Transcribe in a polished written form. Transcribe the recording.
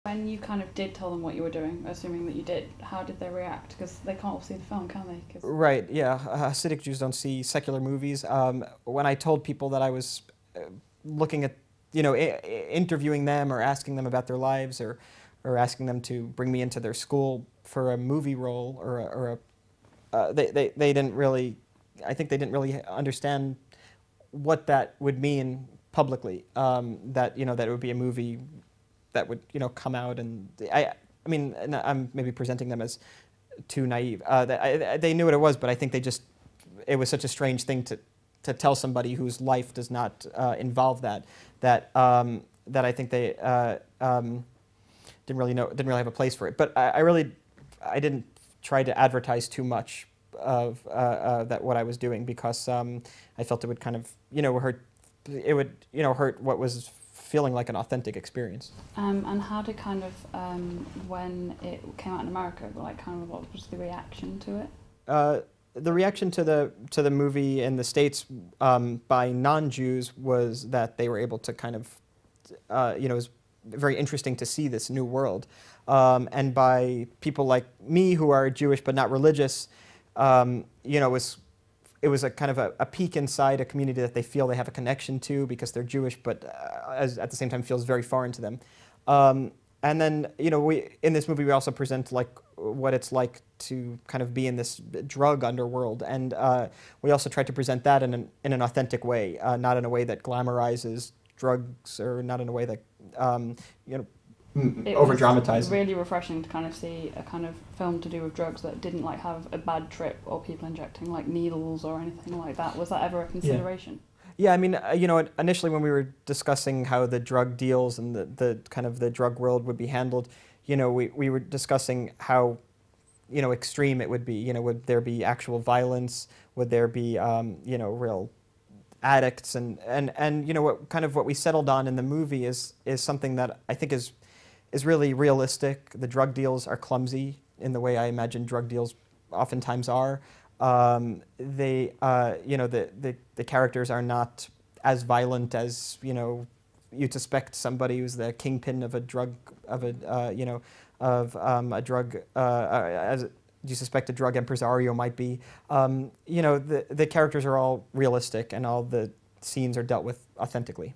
When you kind of did tell them what you were doing, assuming that you did, how did they react? Because they can't all see the film, can they? Right, yeah. Hasidic Jews don't see secular movies. When I told people that I was looking at, interviewing them or asking them about their lives or asking them to bring me into their school for a movie role they didn't really, I think they didn't really understand what that would mean publicly, that it would be a movie that would, come out, and I mean, I'm maybe presenting them as too naive. They knew what it was, but I think it was such a strange thing to tell somebody whose life does not involve that I think they didn't really have a place for it. But I didn't try to advertise too much of that what I was doing, because I felt it would kind of hurt. It would hurt what was feeling like an authentic experience. And how did kind of when it came out in America, what was the reaction to it? The reaction to the movie in the States by non-Jews was that they were able to kind of, it was very interesting to see this new world. And by people like me who are Jewish but not religious, it was a kind of a peek inside a community that they feel they have a connection to because they're Jewish, but at the same time feels very foreign to them. And then, in this movie we also present what it's like to kind of be in this drug underworld, and we also try to present that in an authentic way, not in a way that glamorizes drugs, or not in a way that over-dramatizes. It was really refreshing to kind of see a kind of film to do with drugs that didn't have a bad trip, or people injecting needles or anything like that. Was that ever a consideration? Yeah, I mean, initially when we were discussing how the drug deals and the kind of the drug world would be handled, we were discussing how, extreme it would be. Would there be actual violence? Would there be, real addicts? And what we settled on in the movie is something that I think is really realistic. The drug deals are clumsy in the way I imagine drug deals oftentimes are. The characters are not as violent as you'd suspect somebody who's the kingpin of a drug as you suspect a drug impresario might be. The characters are all realistic, and all the scenes are dealt with authentically.